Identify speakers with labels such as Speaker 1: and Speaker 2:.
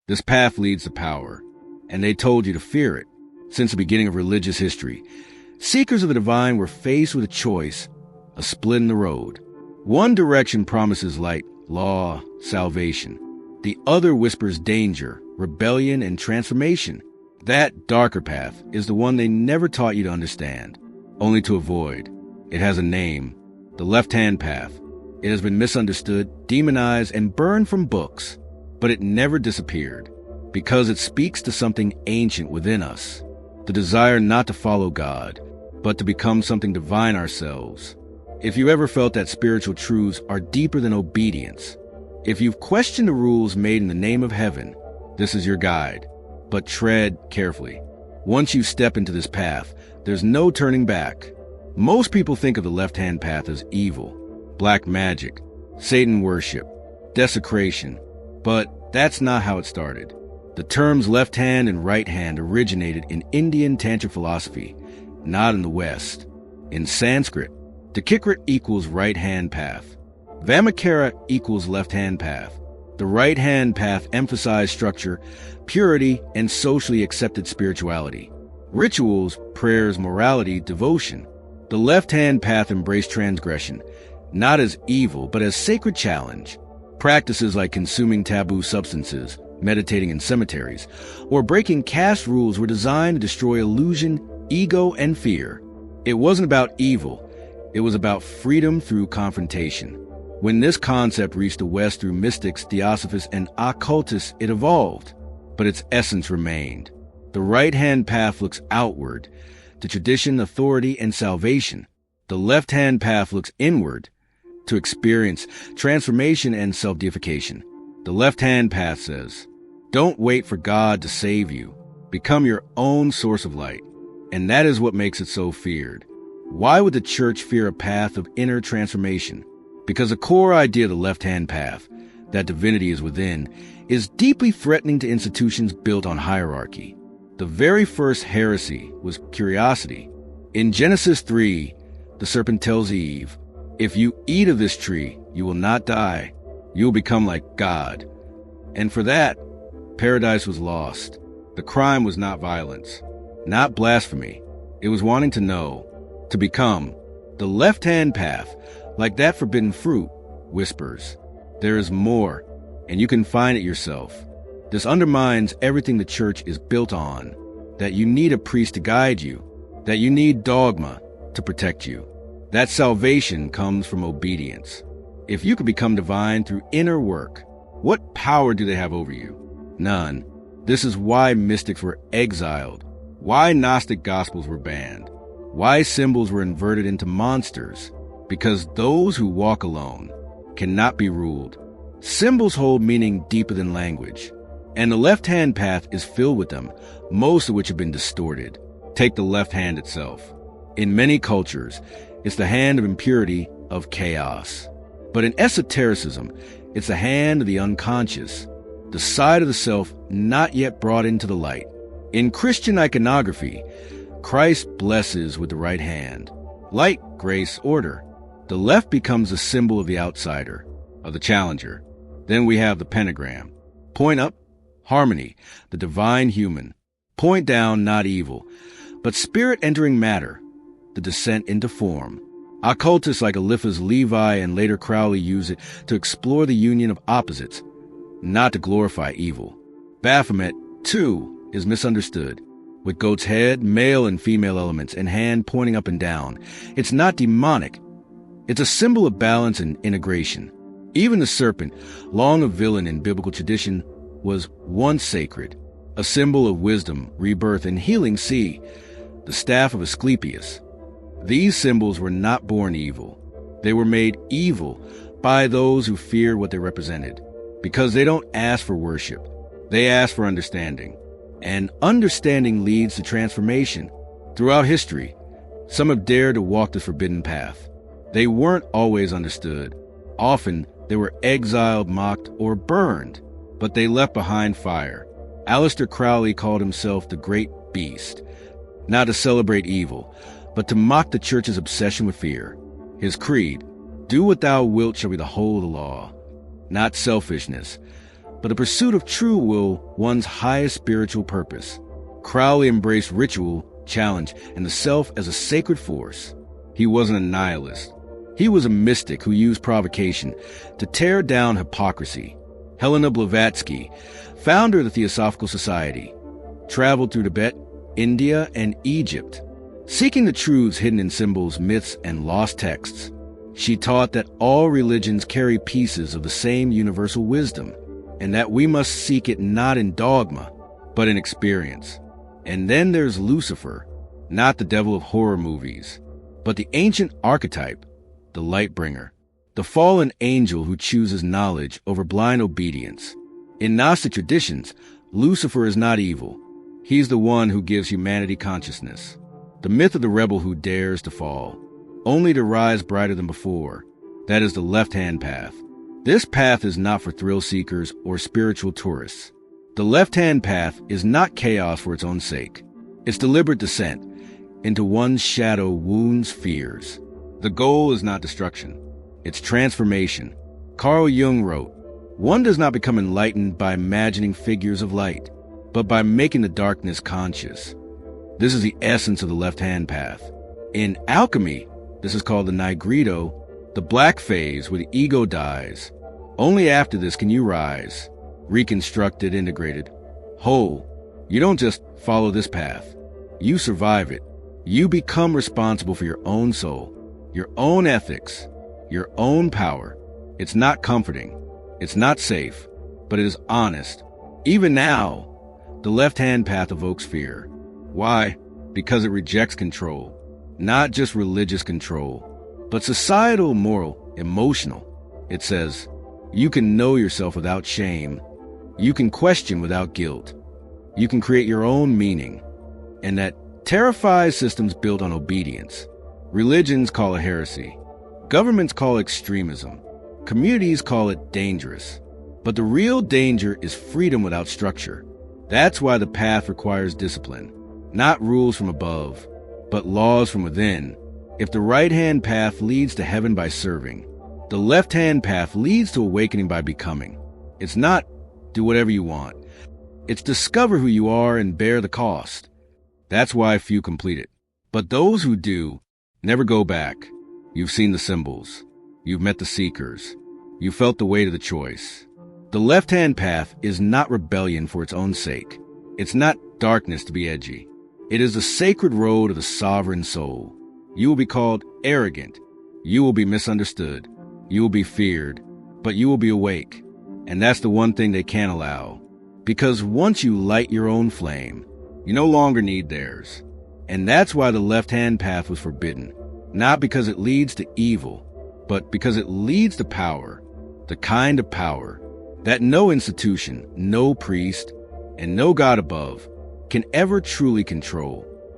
Speaker 1: This path leads to power, and they told you to fear it. Since the beginning of religious history, seekers of the divine were faced with a choice, a split in the road. One direction promises light, law, salvation. The other whispers danger, rebellion, and transformation. That darker path is the one they never taught you to understand, only to avoid. It has a name, the left-hand path. It has been misunderstood, demonized, and burned from books, but it never disappeared, because it speaks to something ancient within us, the desire not to follow God, but to become something divine ourselves. If you ever felt that spiritual truths are deeper than obedience, if you've questioned the rules made in the name of heaven, this is your guide. But tread carefully. Once you step into this path, there's no turning back. Most people think of the left-hand path as evil, black magic, Satan worship, desecration. But that's not how it started. The terms left hand and right hand originated in Indian Tantra philosophy, not in the West. In Sanskrit, Dakikrit equals right-hand path. Vamakara equals left-hand path. The right-hand path emphasized structure, purity, and socially accepted spirituality. Rituals, prayers, morality, devotion. The left-hand path embraced transgression, not as evil, but as sacred challenge. Practices like consuming taboo substances, meditating in cemeteries, or breaking caste rules were designed to destroy illusion, ego, and fear. It wasn't about evil. It was about freedom through confrontation. When this concept reached the West through mystics, theosophists, and occultists, it evolved, but its essence remained. The right-hand path looks outward, to tradition, authority, and salvation. The left-hand path looks inward, to experience, transformation, and self-deification. The left-hand path says, don't wait for God to save you. Become your own source of light. And that is what makes it so feared. Why would the church fear a path of inner transformation? Because the core idea of the left-hand path, that divinity is within, is deeply threatening to institutions built on hierarchy. The very first heresy was curiosity. In Genesis 3, the serpent tells Eve, if you eat of this tree, you will not die. You will become like God. And for that, paradise was lost. The crime was not violence, not blasphemy. It was wanting to know, to become. The left-hand path, like that forbidden fruit, whispers, there is more, and you can find it yourself. This undermines everything the church is built on, that you need a priest to guide you, that you need dogma to protect you. That salvation comes from obedience. If you could become divine through inner work, what power do they have over you? None. This is why mystics were exiled, why Gnostic gospels were banned, why symbols were inverted into monsters, because those who walk alone cannot be ruled. Symbols hold meaning deeper than language, and the left-hand path is filled with them, most of which have been distorted. Take the left hand itself. In many cultures, it's the hand of impurity, of chaos. But in esotericism, it's the hand of the unconscious, the side of the self not yet brought into the light. In Christian iconography, Christ blesses with the right hand. Light, grace, order. The left becomes a symbol of the outsider, of the challenger. Then we have the pentagram. Point up, harmony, the divine human. Point down, not evil, but spirit entering matter, the descent into form. Occultists like Eliphaz Levi and later Crowley use it to explore the union of opposites, not to glorify evil. Baphomet, too, is misunderstood. With goat's head, male and female elements, and hand pointing up and down. It's not demonic. It's a symbol of balance and integration. Even the serpent, long a villain in biblical tradition, was once sacred, a symbol of wisdom, rebirth, and healing. See, the staff of Asclepius. These symbols were not born evil. They were made evil by those who feared what they represented, because they don't ask for worship. They ask for understanding. And understanding leads to transformation. Throughout history, some have dared to walk the forbidden path. They weren't always understood. Often, they were exiled, mocked, or burned, but they left behind fire. Aleister Crowley called himself the Great Beast, not to celebrate evil, but to mock the church's obsession with fear. His creed, do what thou wilt shall be the whole of the law. Not selfishness, but the pursuit of true will, one's highest spiritual purpose. Crowley embraced ritual, challenge, and the self as a sacred force. He wasn't a nihilist. He was a mystic who used provocation to tear down hypocrisy. Helena Blavatsky, founder of the Theosophical Society, traveled through Tibet, India, and Egypt, seeking the truths hidden in symbols, myths, and lost texts. She taught that all religions carry pieces of the same universal wisdom, and that we must seek it not in dogma, but in experience. And then there's Lucifer, not the devil of horror movies, but the ancient archetype, the light bringer, the fallen angel who chooses knowledge over blind obedience. In Gnostic traditions, Lucifer is not evil. He's the one who gives humanity consciousness. The myth of the rebel who dares to fall, only to rise brighter than before. That is the left-hand path. This path is not for thrill seekers or spiritual tourists. The left-hand path is not chaos for its own sake. It's deliberate descent into one's shadow wounds fears. The goal is not destruction. It's transformation. Carl Jung wrote, "One does not become enlightened by imagining figures of light, but by making the darkness conscious." This is the essence of the left-hand path. In alchemy, this is called the Nigredo, the black phase where the ego dies. Only after this can you rise, reconstructed, integrated, whole. You don't just follow this path. You survive it. You become responsible for your own soul, your own ethics, your own power. It's not comforting. It's not safe, but it is honest. Even now, the left-hand path evokes fear. Why? Because it rejects control. Not just religious control, but societal, moral, emotional. It says, you can know yourself without shame. You can question without guilt. You can create your own meaning. And that terrifies systems built on obedience. Religions call it heresy. Governments call it extremism. Communities call it dangerous. But the real danger is freedom without structure. That's why the path requires discipline. Not rules from above, but laws from within. If the right-hand path leads to heaven by serving, the left-hand path leads to awakening by becoming. It's not do whatever you want. It's discover who you are and bear the cost. That's why few complete it. But those who do never go back. You've seen the symbols. You've met the seekers. You felt the weight of the choice. The left-hand path is not rebellion for its own sake. It's not darkness to be edgy. It is the sacred road of the sovereign soul. You will be called arrogant. You will be misunderstood. You will be feared, but you will be awake. And that's the one thing they can't allow. Because once you light your own flame, you no longer need theirs. And that's why the left-hand path was forbidden. Not because it leads to evil, but because it leads to power. The kind of power that no institution, no priest, and no God above can ever truly control.